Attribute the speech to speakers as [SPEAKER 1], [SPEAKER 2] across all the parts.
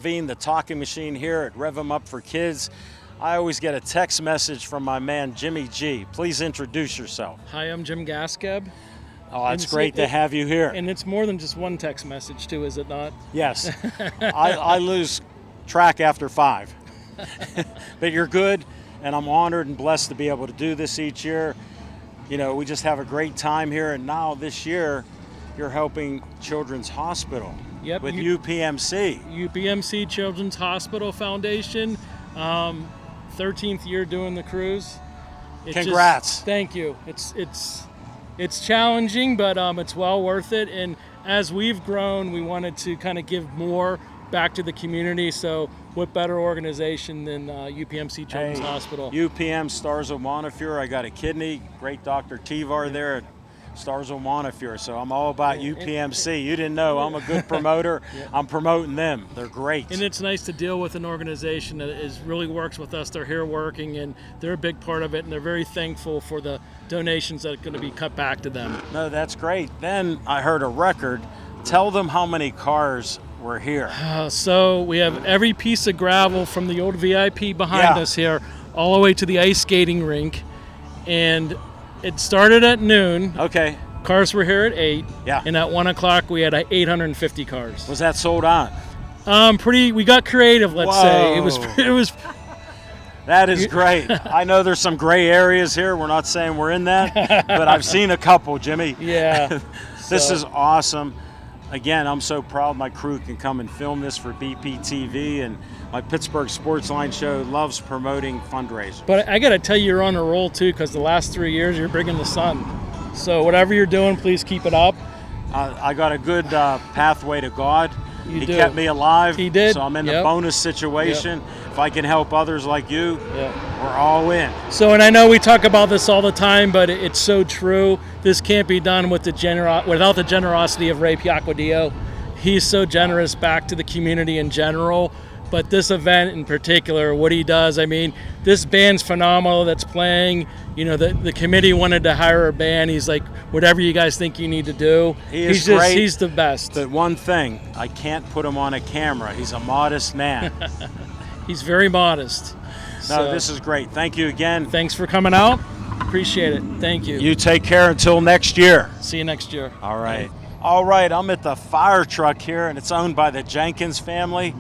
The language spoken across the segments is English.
[SPEAKER 1] Levine, the talking machine here at Rev 'em Up for Kids. I always get a text message from my man Jimmy G. Please introduce yourself.
[SPEAKER 2] Hi, I'm Jim Gaskeb.
[SPEAKER 1] Oh, it's great to have you here.
[SPEAKER 2] And it's more than just one text message, too, is it not?
[SPEAKER 1] Yes. I lose track after 5. But you're good, and I'm honored and blessed to be able to do this each year. You know, we just have a great time here, and now this year, you're helping Children's Hospital with UPMC.
[SPEAKER 2] UPMC Children's Hospital Foundation, 13th year doing the cruise.
[SPEAKER 1] Congrats.
[SPEAKER 2] Thank you. It's challenging, but it's well worth it. And as we've grown, we wanted to kind of give more back to the community. So what better organization than UPMC Children's Hospital?
[SPEAKER 1] UPM Stars of Montefiore. I got a kidney. Great Dr. Tivar there at Stars of Montefiore. So I'm all about UPMC. You didn't know. I'm a good promoter. I'm promoting them. They're great.
[SPEAKER 2] And it's nice to deal with an organization that really works with us. They're here working, and they're a big part of it, and they're very thankful for the donations that are going to be cut back to them.
[SPEAKER 1] No, that's great. Then I heard a record. Tell them how many cars were here.
[SPEAKER 2] So we have every piece of gravel from the old VIP behind us here all the way to the ice skating rink. And it started at noon.
[SPEAKER 1] Okay.
[SPEAKER 2] Cars were here at 8.
[SPEAKER 1] Yeah.
[SPEAKER 2] And at 1 o'clock we had 850 cars.
[SPEAKER 1] Was that sold on?
[SPEAKER 2] We got creative, let's say. It was
[SPEAKER 1] That is great. I know there's some gray areas here. We're not saying we're in that, but I've seen a couple, Jimmy.
[SPEAKER 2] Yeah.
[SPEAKER 1] This is awesome. Again, I'm so proud my crew can come and film this for BPTV, and my Pittsburgh Sportsline show loves promoting fundraisers.
[SPEAKER 2] But I got to tell you, you're on a roll too, because the last 3 years you're bringing the sun. So whatever you're doing, please keep it up.
[SPEAKER 1] I got a good pathway to God. He
[SPEAKER 2] do.
[SPEAKER 1] kept me alive.
[SPEAKER 2] He did.
[SPEAKER 1] So I'm in a bonus situation. If I can help others like you, we're all in.
[SPEAKER 2] So, and I know we talk about this all the time, but it's so true. This can't be done with without the generosity of Ray Piacquadio. He's so generous back to the community in general. But this event in particular, what he does, I mean, this band's phenomenal that's playing. You know, the committee wanted to hire a band. He's like, whatever you guys think you need to do.
[SPEAKER 1] He's great.
[SPEAKER 2] He's the best.
[SPEAKER 1] But one thing, I can't put him on a camera. He's a modest man.
[SPEAKER 2] He's very modest.
[SPEAKER 1] No, this is great. Thank you again.
[SPEAKER 2] Thanks for coming out. Appreciate it. Thank you.
[SPEAKER 1] You take care until next year.
[SPEAKER 2] See you next year.
[SPEAKER 1] All right. All right, I'm at the fire truck here, and it's owned by the Jenkins family.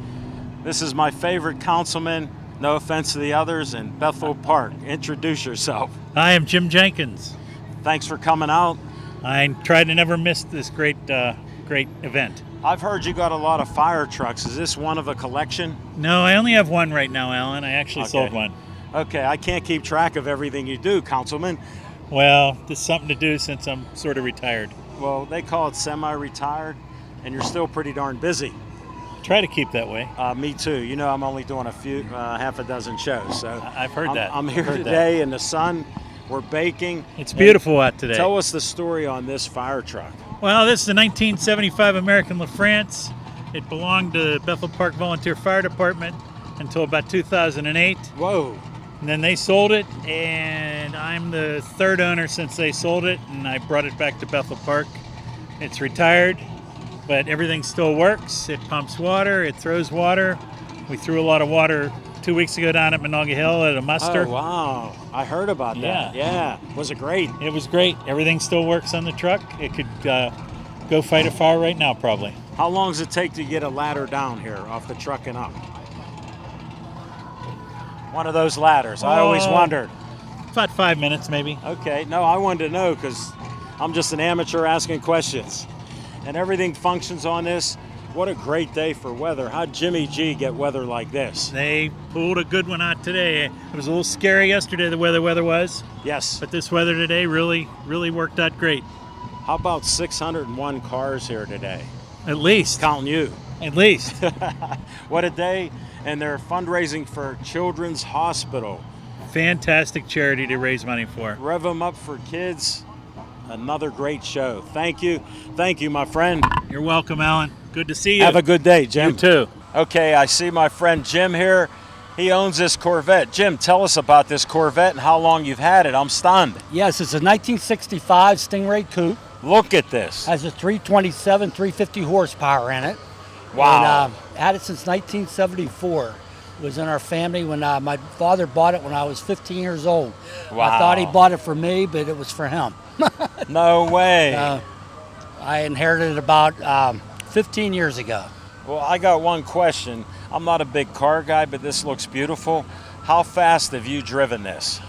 [SPEAKER 1] This is my favorite councilman, no offense to the others, in Bethel Park. Introduce yourself.
[SPEAKER 3] Hi, I'm Jim Jenkins.
[SPEAKER 1] Thanks for coming out.
[SPEAKER 3] I try to never miss this great event.
[SPEAKER 1] I've heard you got a lot of fire trucks. Is this one of a collection?
[SPEAKER 3] No, I only have one right now, Alan. I actually sold one.
[SPEAKER 1] Okay, I can't keep track of everything you do, Councilman.
[SPEAKER 3] Well, this is something to do since I'm sort of retired.
[SPEAKER 1] Well, they call it semi-retired, and you're still pretty darn busy.
[SPEAKER 3] Try to keep that way.
[SPEAKER 1] Me too. You know, I'm only doing half a dozen shows. So
[SPEAKER 3] I've heard that.
[SPEAKER 1] I'm here today in the sun. We're baking.
[SPEAKER 3] It's beautiful out today.
[SPEAKER 1] Tell us the story on this fire truck.
[SPEAKER 3] Well, this is the 1975 American LaFrance. It belonged to Bethel Park Volunteer Fire Department until about 2008.
[SPEAKER 1] Whoa.
[SPEAKER 3] And then they sold it, and I'm the third owner since they sold it, and I brought it back to Bethel Park. It's retired, but everything still works. It pumps water, it throws water. We threw a lot of water 2 weeks ago down at Monongah Hill at a muster.
[SPEAKER 1] Oh, wow. I heard about that. Yeah. Was it great?
[SPEAKER 3] It was great. Everything still works on the truck. It could go fight a fire right now, probably.
[SPEAKER 1] How long does it take to get a ladder down here off the truck and up? One of those ladders. I always wondered.
[SPEAKER 3] About 5 minutes, maybe.
[SPEAKER 1] Okay. No, I wanted to know because I'm just an amateur asking questions. And everything functions on this. What a great day for weather. How'd Jimmy G get weather like this?
[SPEAKER 3] They pulled a good one out today. It was a little scary yesterday, the weather was.
[SPEAKER 1] Yes.
[SPEAKER 3] But this weather today really worked out great.
[SPEAKER 1] How about 601 cars here today?
[SPEAKER 3] At least.
[SPEAKER 1] Counting you.
[SPEAKER 3] At least.
[SPEAKER 1] What a day. And they're fundraising for Children's Hospital.
[SPEAKER 3] Fantastic charity to raise money for.
[SPEAKER 1] Rev 'em Up for Kids. Another great show. Thank you. Thank you, my friend.
[SPEAKER 3] You're welcome, Alan. Good to see you.
[SPEAKER 1] Have a good day, Jim.
[SPEAKER 3] You too.
[SPEAKER 1] Okay, I see my friend Jim here. He owns this Corvette. Jim, tell us about this Corvette and how long you've had it. I'm stunned.
[SPEAKER 4] Yes, it's a 1965 Stingray Coupe.
[SPEAKER 1] Look at this.
[SPEAKER 4] Has a 327, 350 horsepower in it.
[SPEAKER 1] Wow.
[SPEAKER 4] And, had it since 1974. It was in our family when my father bought it when I was 15 years old.
[SPEAKER 1] Wow.
[SPEAKER 4] I thought he bought it for me, but it was for him.
[SPEAKER 1] No way.
[SPEAKER 4] I inherited it about 15 years ago.
[SPEAKER 1] Well, I got one question. I'm not a big car guy, but this looks beautiful. How fast have you driven this?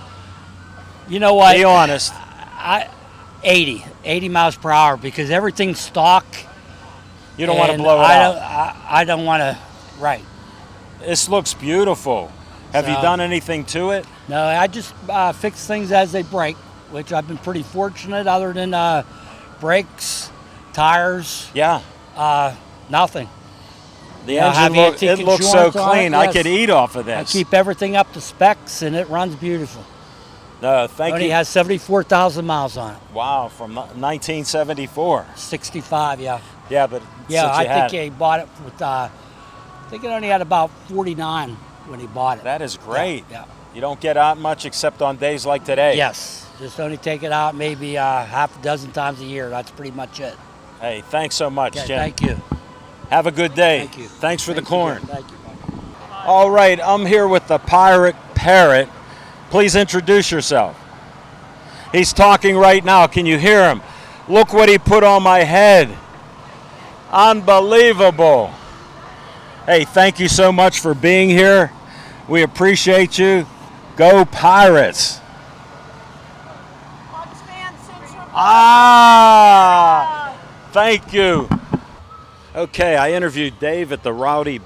[SPEAKER 4] You know what?
[SPEAKER 1] Be honest.
[SPEAKER 4] 80 miles per hour, because everything's stock.
[SPEAKER 1] You don't want to
[SPEAKER 4] and
[SPEAKER 1] blow it out.
[SPEAKER 4] I don't want to. Right.
[SPEAKER 1] This looks beautiful. Have you
[SPEAKER 4] So-
[SPEAKER 1] done anything to it?
[SPEAKER 4] No, I just fix things as they break, which I've been pretty fortunate. Other than brakes, tires,
[SPEAKER 1] Yeah.
[SPEAKER 4] nothing.
[SPEAKER 1] The
[SPEAKER 4] Yeah,
[SPEAKER 1] engine
[SPEAKER 4] have
[SPEAKER 1] it
[SPEAKER 4] antique
[SPEAKER 1] looks so
[SPEAKER 4] insurance on it,
[SPEAKER 1] clean. I
[SPEAKER 4] yes.
[SPEAKER 1] could eat off of
[SPEAKER 4] I
[SPEAKER 1] this.
[SPEAKER 4] keep everything up to specs, and it runs beautiful.
[SPEAKER 1] No, thank
[SPEAKER 4] Only
[SPEAKER 1] you.
[SPEAKER 4] has 74,000 miles on it.
[SPEAKER 1] Wow, from 1974.
[SPEAKER 4] 65, yeah.
[SPEAKER 1] Yeah, but
[SPEAKER 4] Yeah,
[SPEAKER 1] since
[SPEAKER 4] I
[SPEAKER 1] you had
[SPEAKER 4] think he bought it with. I think it only had about 49 when he bought it.
[SPEAKER 1] that is great.
[SPEAKER 4] Yeah.
[SPEAKER 1] You don't get out much except on days like today.
[SPEAKER 4] Yes. Just only take it out maybe half a dozen times a year. That's pretty much it.
[SPEAKER 1] Hey, thanks so much,
[SPEAKER 4] Okay,
[SPEAKER 1] Jim.
[SPEAKER 4] thank you.
[SPEAKER 1] Have a good day.
[SPEAKER 4] Thank you.
[SPEAKER 1] Thanks for the
[SPEAKER 4] Thanks again.
[SPEAKER 1] corn.
[SPEAKER 4] Thank you.
[SPEAKER 1] All right, I'm here with the Pirate Parrot. Please introduce yourself. He's talking right now. Can you hear him? Look what he put on my head. Unbelievable. Hey, thank you so much for being here. We appreciate you. Go Pirates.
[SPEAKER 5] Bucks fan Central.
[SPEAKER 1] Ah, thank you. Okay, I interviewed Dave at the Rowdy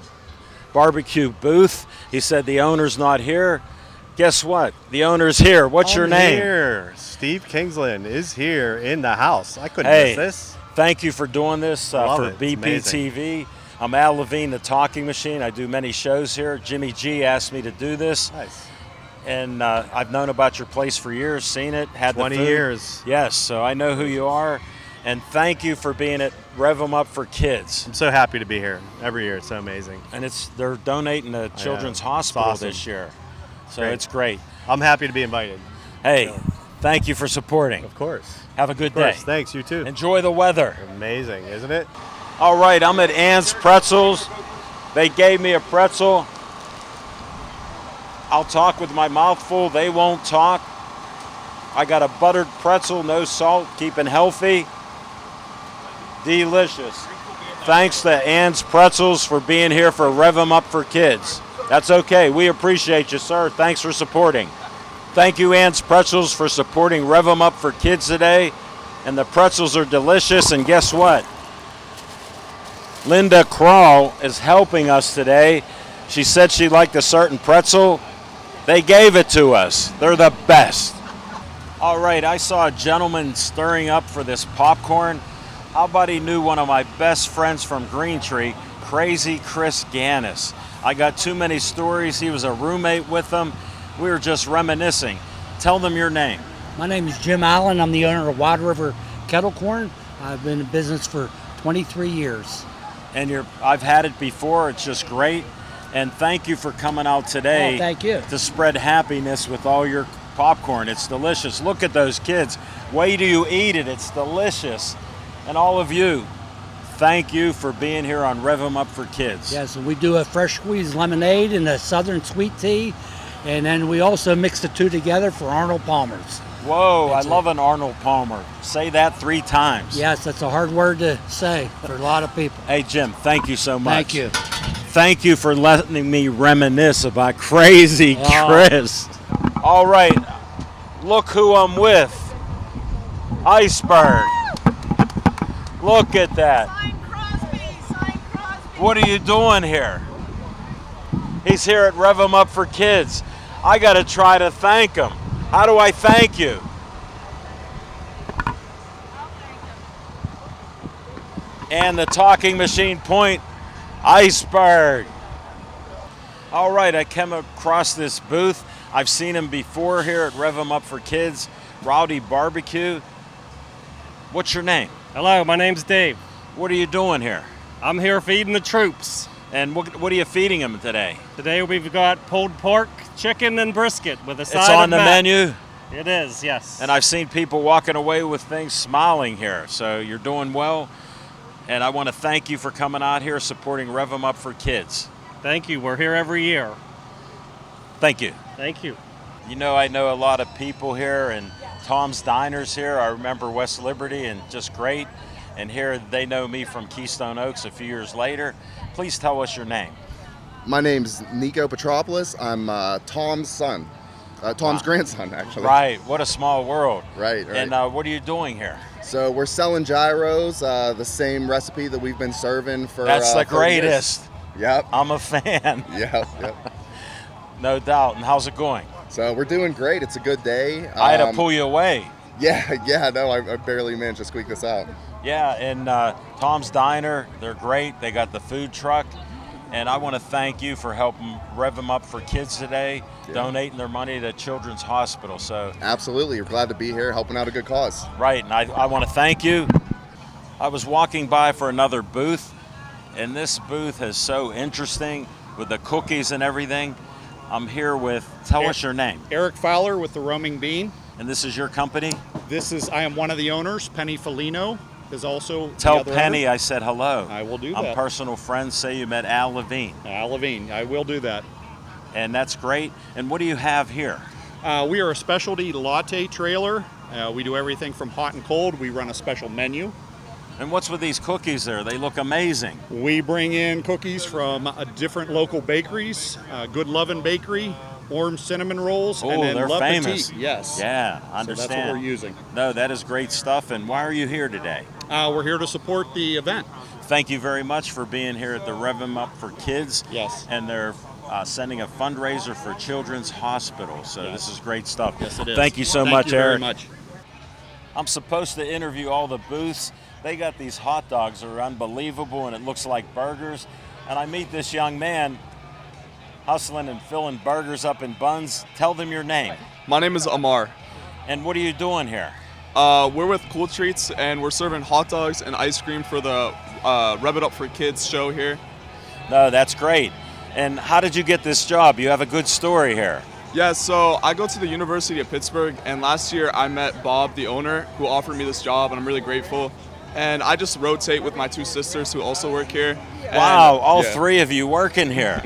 [SPEAKER 1] Barbecue booth. He said the owner's not here. Guess what? The owner's here. What's your
[SPEAKER 6] I'm
[SPEAKER 1] name?
[SPEAKER 6] Here. Steve Kingsland is here in the house. I couldn't
[SPEAKER 1] Hey,
[SPEAKER 6] miss this.
[SPEAKER 1] thank you for doing this
[SPEAKER 6] Love
[SPEAKER 1] for
[SPEAKER 6] it. It's amazing.
[SPEAKER 1] BPTV. I'm Al Levine, the Talking Machine. I do many shows here. Jimmy G asked me to do this,
[SPEAKER 6] Nice.
[SPEAKER 1] and I've known about your place for years, seen it, had the
[SPEAKER 6] 20
[SPEAKER 1] food.
[SPEAKER 6] years.
[SPEAKER 1] Yes, so I know who you are, and thank you for being at Rev 'em Up for Kids.
[SPEAKER 6] I'm so happy to be here every year. It's so amazing.
[SPEAKER 1] And they're donating to Children's
[SPEAKER 6] It's
[SPEAKER 1] Hospital
[SPEAKER 6] awesome.
[SPEAKER 1] this year, so
[SPEAKER 6] Great.
[SPEAKER 1] it's great.
[SPEAKER 6] I'm happy to be invited.
[SPEAKER 1] Hey, thank you for supporting.
[SPEAKER 6] Of course.
[SPEAKER 1] Have a good
[SPEAKER 6] Of course.
[SPEAKER 1] day.
[SPEAKER 6] Thanks. You too.
[SPEAKER 1] Enjoy the weather.
[SPEAKER 6] Amazing, isn't it?
[SPEAKER 1] All right, I'm at Ann's Pretzels. They gave me a pretzel. I'll talk with my mouth full. They won't talk. I got a buttered pretzel, no salt, keeping healthy. Delicious. Thanks to Ann's Pretzels for being here for Rev 'em Up for Kids. That's okay. We appreciate you, sir. Thanks for supporting. Thank you, Ann's Pretzels, for supporting Rev 'em Up for Kids today. And the pretzels are delicious. And guess what? Linda Kroll is helping us today. She said she liked a certain pretzel. They gave it to us. They're the best. All right, I saw a gentleman stirring up for this popcorn. How about he knew one of my best friends from Green Tree, Crazy Chris Gannis. I got too many stories. He was a roommate with them. We were just reminiscing. Tell them your name.
[SPEAKER 4] My name is Jim Allen. I'm the owner of Wild River Kettle Corn. I've been in business for 23 years.
[SPEAKER 1] And I've had it before. It's just great. And thank you for coming out today.
[SPEAKER 4] Oh, thank you.
[SPEAKER 1] To spread happiness with all your popcorn. It's delicious. Look at those kids. Wait till you eat it. It's delicious. And all of you, thank you for being here on Rev 'em Up for Kids.
[SPEAKER 4] Yes, and we do a fresh squeezed lemonade and a southern sweet tea. And then we also mix the two together for Arnold Palmer's.
[SPEAKER 1] Whoa,
[SPEAKER 4] That's
[SPEAKER 1] I love an Arnold Palmer. Say that 3 times.
[SPEAKER 4] Yes, that's a hard word to say for a lot of people.
[SPEAKER 1] Hey, Jim, thank you so much.
[SPEAKER 4] Thank you.
[SPEAKER 1] Thank you for letting me reminisce about Crazy
[SPEAKER 4] Oh.
[SPEAKER 1] Chris. All right, look who I'm with. Iceberg. Look at that.
[SPEAKER 5] Sign Crosby. Sign Crosby.
[SPEAKER 1] What are you doing here? He's here at Rev 'em Up for Kids. I got to try to thank him. How do I thank you? And the Talking Machine Point, Iceberg. All right, I came across this booth. I've seen him before here at Rev 'em Up for Kids, Rowdy Barbecue. What's your name?
[SPEAKER 7] Hello, my name's Dave.
[SPEAKER 1] What are you doing here?
[SPEAKER 7] I'm here feeding the troops.
[SPEAKER 1] And what are you feeding them today?
[SPEAKER 7] Today we've got pulled pork, chicken, and brisket with a side
[SPEAKER 1] It's
[SPEAKER 7] of
[SPEAKER 1] on the
[SPEAKER 7] mac.
[SPEAKER 1] menu,
[SPEAKER 7] It is, yes.
[SPEAKER 1] and I've seen people walking away with things smiling here, so you're doing well. And I want to thank you for coming out here supporting Rev 'em Up for Kids.
[SPEAKER 7] Thank you. We're here every year.
[SPEAKER 1] Thank you.
[SPEAKER 7] Thank you.
[SPEAKER 1] You know, I know a lot of people here, and Tom's Diners here. I remember West Liberty, and just great. And here they know me from Keystone Oaks a few years later. Please tell us your name.
[SPEAKER 8] My name's Nico Petropoulos. I'm Tom's son. Tom's grandson, actually.
[SPEAKER 1] Right. What a small world.
[SPEAKER 8] Right.
[SPEAKER 1] And what are you doing here?
[SPEAKER 8] So we're selling gyros, the same recipe that we've been serving for.
[SPEAKER 1] That's the
[SPEAKER 8] 30 years.
[SPEAKER 1] greatest.
[SPEAKER 8] Yep.
[SPEAKER 1] I'm a fan.
[SPEAKER 8] Yep.
[SPEAKER 1] No doubt. And how's it going?
[SPEAKER 8] So we're doing great. It's a good day.
[SPEAKER 1] I had to pull you away.
[SPEAKER 8] Yeah. No, I barely managed to squeak this out.
[SPEAKER 1] Yeah, and Tom's Diner, they're great. They got the food truck. And I want to thank you for helping Rev 'em Up for Kids today, donating their money to Children's Hospital. So
[SPEAKER 8] Absolutely. We're glad to be here helping out a good cause.
[SPEAKER 1] right, and I want to thank you. I was walking by for another booth, and this booth is so interesting with the cookies and everything. I'm here with, tell us your name.
[SPEAKER 9] Eric Fowler with the Roaming Bean.
[SPEAKER 1] And this is your company?
[SPEAKER 9] I am one of the owners. Penny Felino is also
[SPEAKER 1] Tell
[SPEAKER 9] the other
[SPEAKER 1] Penny
[SPEAKER 9] owner.
[SPEAKER 1] I said hello.
[SPEAKER 9] I will do
[SPEAKER 1] I'm
[SPEAKER 9] that.
[SPEAKER 1] personal friends. Say you met Al Levine.
[SPEAKER 9] Al Levine, I will do that.
[SPEAKER 1] And that's great. And what do you have here?
[SPEAKER 9] We are a specialty latte trailer. We do everything from hot and cold. We run a special menu.
[SPEAKER 1] And what's with these cookies there? They look amazing.
[SPEAKER 9] We bring in cookies from different local bakeries. Good Lovin' Bakery, Orange Cinnamon Rolls, and
[SPEAKER 1] Oh,
[SPEAKER 9] then
[SPEAKER 1] they're
[SPEAKER 9] Le
[SPEAKER 1] famous.
[SPEAKER 9] Petit. Yes.
[SPEAKER 1] Yeah, I
[SPEAKER 9] So
[SPEAKER 1] understand.
[SPEAKER 9] that's what we're using.
[SPEAKER 1] No, that is great stuff. And why are you here today?
[SPEAKER 9] We're here to support the event.
[SPEAKER 1] Thank you very much for being here at the Rev 'em Up for Kids.
[SPEAKER 9] Yes.
[SPEAKER 1] And they're sending a fundraiser for Children's Hospital. So this is great stuff.
[SPEAKER 9] Yes, it is.
[SPEAKER 1] Thank you so
[SPEAKER 9] Thank
[SPEAKER 1] much,
[SPEAKER 9] you
[SPEAKER 1] Eric.
[SPEAKER 9] very much.
[SPEAKER 1] I'm supposed to interview all the booths. They got these hot dogs that are unbelievable, and it looks like burgers. And I meet this young man hustling and filling burgers up in buns. Tell them your name.
[SPEAKER 10] My name is Amar.
[SPEAKER 1] And what are you doing here?
[SPEAKER 10] We're with Cool Treats, and we're serving hot dogs and ice cream for the Rev It Up for Kids show here.
[SPEAKER 1] No, that's great. And how did you get this job? You have a good story here.
[SPEAKER 10] Yeah, so I go to the University of Pittsburgh, and last year I met Bob, the owner, who offered me this job, and I'm really grateful. And I just rotate with my two sisters who also work here.
[SPEAKER 1] Wow,
[SPEAKER 10] And,
[SPEAKER 1] all
[SPEAKER 10] yeah.
[SPEAKER 1] three of you working here.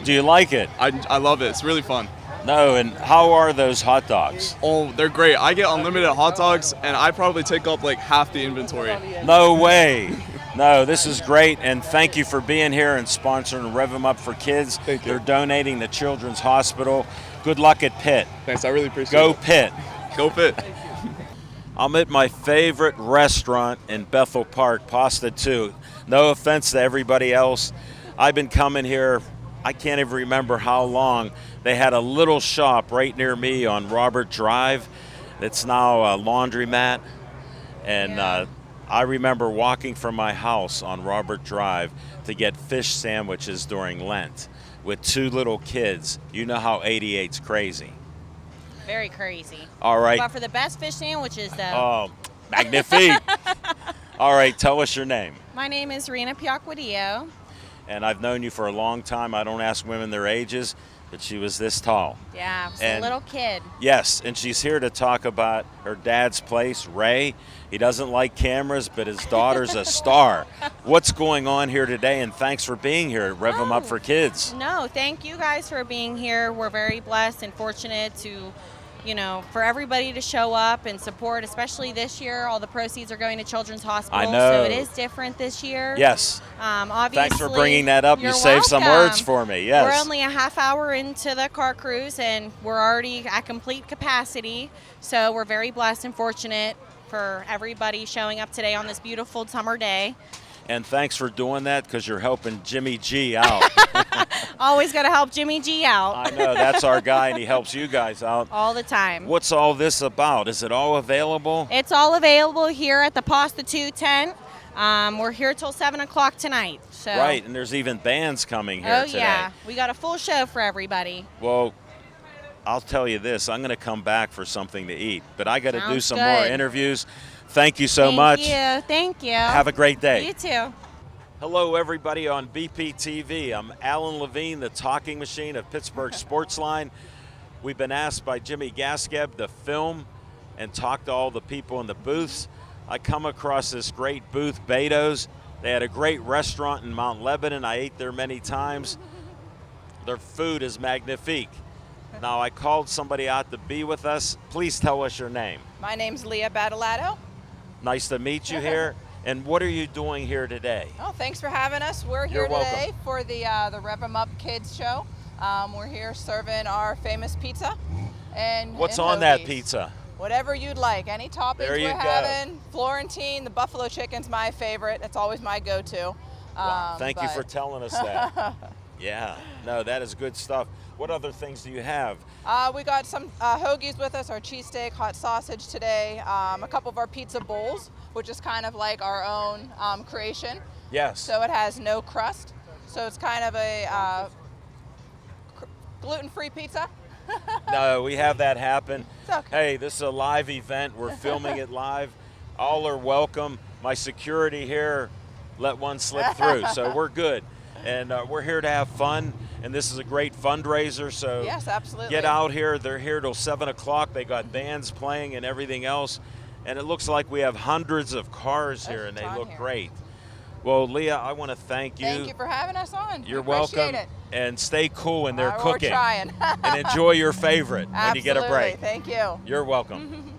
[SPEAKER 1] Do you like it?
[SPEAKER 10] I love it. It's really fun.
[SPEAKER 1] No, and how are those hot dogs?
[SPEAKER 10] Oh, they're great. I get unlimited hot dogs, and I probably take up like half the inventory.
[SPEAKER 1] No way. No, this is great, and thank you for being here and sponsoring Rev 'em Up for Kids.
[SPEAKER 10] Thank you.
[SPEAKER 1] They're donating to Children's Hospital. Good luck at Pitt.
[SPEAKER 10] Thanks, I really appreciate
[SPEAKER 1] Go
[SPEAKER 10] it.
[SPEAKER 1] Pitt.
[SPEAKER 10] Go Pitt.
[SPEAKER 1] I'm at my favorite restaurant in Bethel Park, Pasta 2. No offense to everybody else. I've been coming here, I can't even remember how long. They had a little shop right near me on Robert Drive. It's now a laundromat. And I remember walking from my house on Robert Drive to get fish sandwiches during Lent with two little kids. You know how 88's crazy.
[SPEAKER 5] Very crazy.
[SPEAKER 1] All right.
[SPEAKER 5] But for the best fish sandwiches, though.
[SPEAKER 1] Oh, magnifique. All right, tell us your name.
[SPEAKER 5] My name is Rena Piacquadio.
[SPEAKER 1] And I've known you for a long time. I don't ask women their ages, but she was this tall.
[SPEAKER 5] Yeah, just
[SPEAKER 1] And-
[SPEAKER 5] a little kid.
[SPEAKER 1] Yes, and she's here to talk about her dad's place, Ray. He doesn't like cameras, but his daughter's a star. What's going on here today? And thanks for being here at Rev 'em Up for Kids.
[SPEAKER 5] No, thank you guys for being here. We're very blessed and fortunate to, for everybody to show up and support, especially this year. All the proceeds are going to Children's Hospital.
[SPEAKER 1] I know.
[SPEAKER 5] So it is different this year.
[SPEAKER 1] Yes.
[SPEAKER 5] Obviously.
[SPEAKER 1] Thanks for bringing that up. You
[SPEAKER 5] You're
[SPEAKER 1] saved some
[SPEAKER 5] welcome.
[SPEAKER 1] words for me. Yes.
[SPEAKER 5] We're only a half hour into the car cruise, and we're already at complete capacity. So we're very blessed and fortunate for everybody showing up today on this beautiful summer day.
[SPEAKER 1] And thanks for doing that because you're helping Jimmy G out.
[SPEAKER 5] Always got to help Jimmy G out
[SPEAKER 1] I know, that's our guy, and he helps you guys out.
[SPEAKER 5] all the time.
[SPEAKER 1] What's all this about? Is it all available?
[SPEAKER 5] It's all available here at the Pasta 2 tent. We're here till 7 o'clock tonight. So.
[SPEAKER 1] Right, and there's even bands coming here
[SPEAKER 5] Oh,
[SPEAKER 1] today.
[SPEAKER 5] yeah. We got a full show for everybody.
[SPEAKER 1] Well, I'll tell you this. I'm going to come back for something to eat, but I got to do
[SPEAKER 5] Sounds
[SPEAKER 1] some more
[SPEAKER 5] good.
[SPEAKER 1] interviews. Thank you so much.
[SPEAKER 5] Thank you.
[SPEAKER 1] Have a great day.
[SPEAKER 5] You too.
[SPEAKER 1] Hello, everybody on BPTV. I'm Alan Levine, the talking machine of Pittsburgh Sportsline. We've been asked by Jimmy Gaskeb to film and talk to all the people in the booths. I come across this great booth, Beto's. They had a great restaurant in Mount Lebanon. I ate there many times. Their food is magnifique. Now, I called somebody out to be with us. Please tell us your name.
[SPEAKER 11] My name's Leah Badalato.
[SPEAKER 1] Nice to meet you here. And what are you doing here today?
[SPEAKER 11] Oh, thanks for having us. We're here
[SPEAKER 1] You're welcome.
[SPEAKER 11] today for the Rev 'em Up Kids Show. We're here serving our famous pizza. And
[SPEAKER 1] What's
[SPEAKER 11] and
[SPEAKER 1] on that
[SPEAKER 11] hoagies.
[SPEAKER 1] pizza?
[SPEAKER 11] Whatever you'd like. Any toppings
[SPEAKER 1] There you
[SPEAKER 11] we're
[SPEAKER 1] go.
[SPEAKER 11] having. Florentine, the buffalo chicken's my favorite. It's always my go-to.
[SPEAKER 1] Wow, thank you for
[SPEAKER 11] but-
[SPEAKER 1] telling us that. Yeah, no, that is good stuff. What other things do you have?
[SPEAKER 11] We got some hoagies with us, our cheesesteak, hot sausage today, a couple of our pizza bowls, which is kind of like our own creation.
[SPEAKER 1] Yes.
[SPEAKER 11] So it has no crust. So it's kind of a gluten-free pizza.
[SPEAKER 1] No, we have that happen.
[SPEAKER 11] It's okay.
[SPEAKER 1] Hey, this is a live event. We're filming it live. All are welcome. My security here let one slip through, so we're good. And we're here to have fun, and this is a great fundraiser, so
[SPEAKER 11] Yes, absolutely.
[SPEAKER 1] get out here. They're here till 7 o'clock. They got bands playing and everything else, and it looks like we have hundreds of cars here,
[SPEAKER 11] There's
[SPEAKER 1] and
[SPEAKER 11] a
[SPEAKER 1] they
[SPEAKER 11] ton
[SPEAKER 1] look
[SPEAKER 11] here.
[SPEAKER 1] great. Well, Leah, I want to thank you.
[SPEAKER 11] Thank you for having us on.
[SPEAKER 1] You're
[SPEAKER 11] Appreciate
[SPEAKER 1] welcome,
[SPEAKER 11] it.
[SPEAKER 1] and stay cool when they're
[SPEAKER 11] We're
[SPEAKER 1] cooking.
[SPEAKER 11] trying.
[SPEAKER 1] And enjoy your favorite when you get a break.
[SPEAKER 11] Absolutely. Thank you.
[SPEAKER 1] You're welcome.